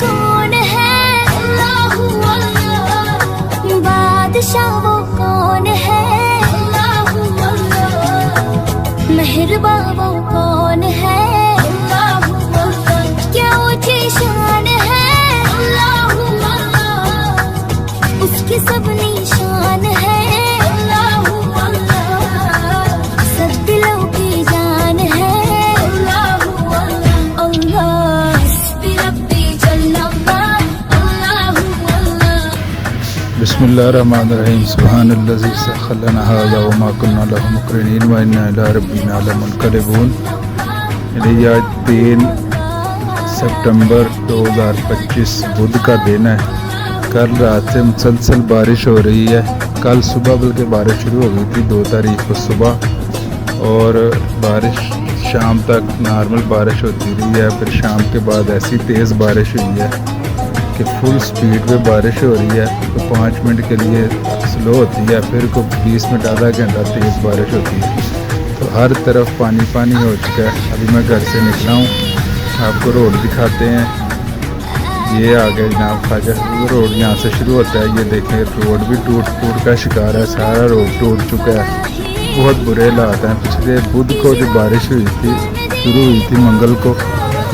कौन है अल्लाहू अल्लाह, बादशाह वो कौन है अल्लाहू अल्लाह, मेहरबा वो कौन है अल्लाहू अल्लाह, क्या ऊंची शान है अल्लाहू अल्लाह, उसकी सब निशान है अल्लाहू अल्लाह, सब दिलों की जान है अल्लाहू अल्लाह, अल्लाह हस्बी रब्बी जल्लल्लाह अल्लाहू अल्लाह। बिस्मिल्लाहिर्रहमानिर्रहीम सुब्हानल्लज़ी सख़्ख़रना हाज़ा व मा कुन्ना लहू मुक़रिनीन व इन्ना इला रब्बिना लमुनक़लिबून। ये आज 3 सितंबर 2025 बुध का दिन है। कल रात से मुसलसल बारिश हो रही है। कल सुबह बल्कि बारिश शुरू हो गई थी 2 तारीख को सुबह, और बारिश शाम तक नॉर्मल बारिश होती रही है। फिर शाम के बाद ऐसी तेज़ बारिश हुई है कि फुल स्पीड पे बारिश हो रही है। तो 5 मिनट के लिए स्लो होती है, फिर को 20 मिनट आधा घंटा तेज़ बारिश होती है। तो हर तरफ पानी पानी हो चुका है। अभी मैं घर से निकला हूँ, आपको रोड दिखाते हैं। ये आ गया जनाब ख्वाजा रोड, यहाँ से शुरू होता है। ये देखें रोड भी टूट का शिकार है, सारा रोड टूट चुका है। बहुत बुरे हालात हैं। पिछले बुध को जो बारिश हुई थी, शुरू हुई थी मंगल को,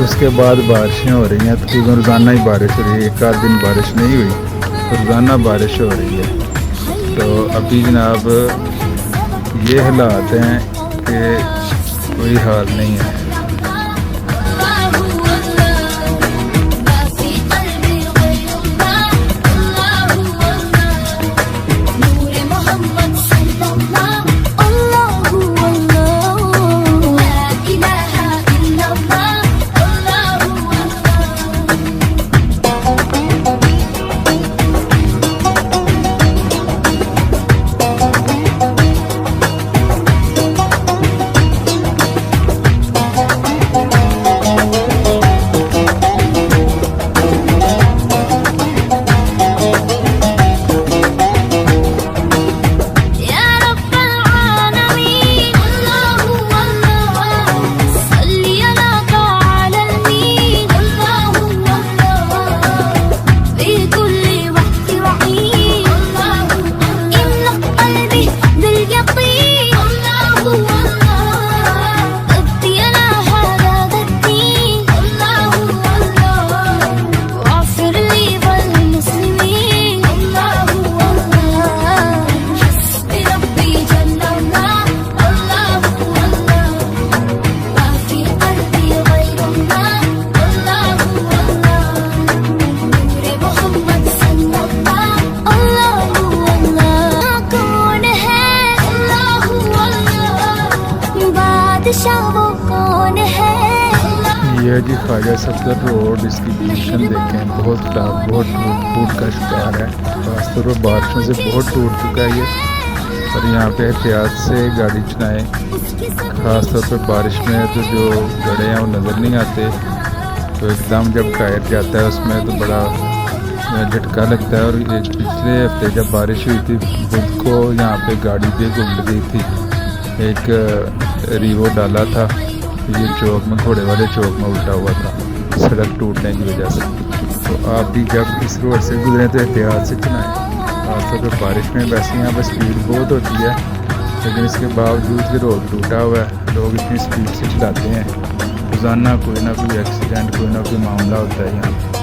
उसके बाद बारिशें हो रही हैं। तकरीबन रोज़ाना ही बारिश हो रही है, एक आध दिन बारिश नहीं हुई, रोज़ाना बारिश हो रही है। तो अभी जनाब ये हालात हैं कि कोई हाल नहीं है। ये जी ख्वाजा सफदर रोड, इसकी पोजीशन देखें, बहुत खराब, बहुत टूट का शिकार है। खासतौर पर बारिशों से बहुत टूट चुका है ये। और यहाँ पे एहतियात से गाड़ी चलाएं, ख़ास तौर पर बारिश में तो जो गड्ढे हैं वो नज़र नहीं आते। तो एकदम जब टायर जाता है उसमें तो बड़ा झटका लगता है। और ये पिछले हफ्ते जब बारिश हुई थी बुध को, यहाँ पे गाड़ी भी घूम गई थी। एक रीवो डाला था, ये चौक में, घोड़े वाले चौक में उल्टा हुआ था सड़क टूटने की वजह से। तो आप भी जब इस रोड से गुजरें तो एहतियात से चलाएँ। खासतौर पर बारिश में वैसे यहाँ पर स्पीड बहुत होती है, लेकिन इसके बावजूद भी रोड टूटा हुआ है। लोग इतनी स्पीड से चलाते हैं, रोज़ाना कोई ना कोई एक्सीडेंट, कोई ना कोई मामला होता है यहाँ पर।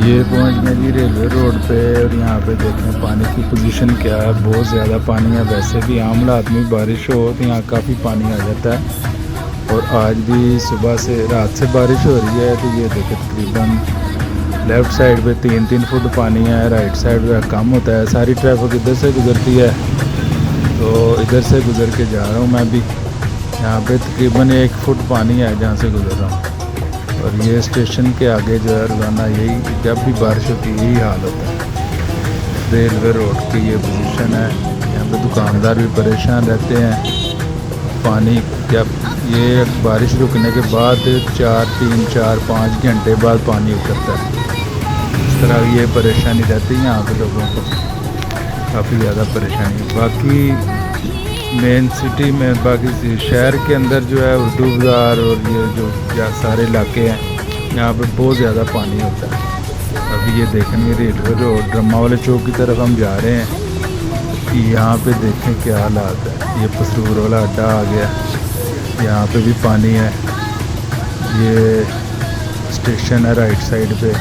ये पहुंच गए जी रेलवे रोड पे और यहाँ पे देखें पानी की पोजीशन क्या है। बहुत ज़्यादा पानी है। वैसे भी आम हालात में बारिश हो तो यहाँ काफ़ी पानी आ जाता है और आज भी सुबह से रात से बारिश हो रही है। तो ये देखें तकरीबन लेफ़्ट साइड पे 3-3 फुट पानी है, राइट साइड पे कम होता है। सारी ट्रैफिक इधर से गुजरती है तो इधर से गुज़र के जा रहा हूँ मैं भी। यहाँ पे तकरीबन 1 फुट पानी है जहाँ से गुज़र रहा हूँ। और ये स्टेशन के आगे जो है रोज़ाना यही जब भी बारिश होती है यही हाल होता है। रेलवे रोड की ये पोजीशन है। यहाँ पे दुकानदार भी परेशान रहते हैं। पानी जब ये बारिश रुकने के बाद 3-4-5 घंटे बाद पानी उतरता है। इस तरह ये परेशानी रहती है यहाँ पे लोगों को, काफ़ी ज़्यादा परेशानी। बाकी मेन सिटी में बाकी शहर के अंदर जो है उर्दू बाज़ार और ये जो सारे इलाके हैं यहाँ पे बहुत ज़्यादा पानी होता है। अभी ये देखेंगे रेलवे रोड ड्रमा वाले चौक की तरफ हम जा रहे हैं कि यहाँ पे देखें क्या हालात है। ये पसरूर वाला अड्डा आ गया, यहाँ पे भी पानी है। ये स्टेशन है राइट साइड पे,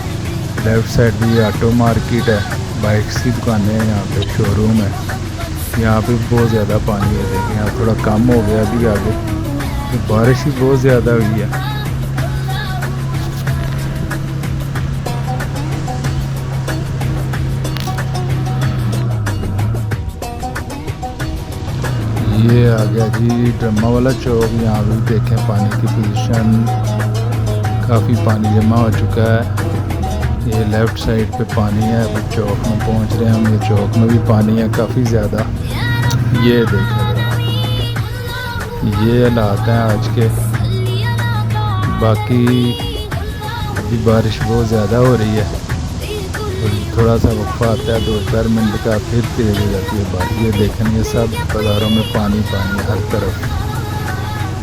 लेफ़्ट साइड भी ऑटो मार्केट है, बाइक्स की दुकानें हैं, यहाँ पे शोरूम है। यहाँ पे बहुत ज़्यादा पानी है। देखिए यहाँ थोड़ा कम हो गया अभी आगे, तो बारिश भी बहुत ज़्यादा हुई है। ये आ गया जी ड्रमा वाला चौक। यहाँ भी देखें पानी की पोजीशन, काफ़ी पानी जमा हो चुका है। ये लेफ़्ट साइड पे पानी है। अभी चौक में पहुँच रहे हैं हम। ये चौक में भी पानी है काफ़ी ज़्यादा। ये देखें ये हालात हैं आज के। बाकी अभी बारिश बहुत ज़्यादा हो रही है और थोड़ा सा वक्फा आता है 2-4 मिनट का, फिर तेज़ हो जाती है बारिश। ये देखें ये सब बाज़ारों में पानी पानी हर तरफ।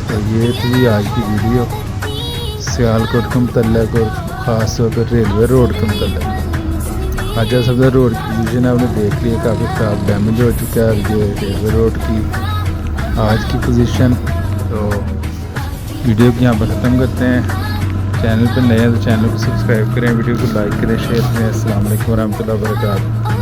तो ये थी आज की वीडियो सियालकोट के मुतल्लिक़ और ख़ास तौर पर रेलवे रोड के मुतल्लिक़। खाजा सफदर रोड की पोजीशन आपने देख लिया, काफ़ी ख़राब डैमेज हो चुका है। ये रेलवे रोड की आज की पोजीशन। तो वीडियो को यहाँ पर ख़त्म करते हैं। चैनल पर नए हैं तो चैनल को सब्सक्राइब करें, वीडियो को लाइक करें, शेयर करें। अस्सलाम वालेकुम रहमतुल्लाहि व बरकातहू।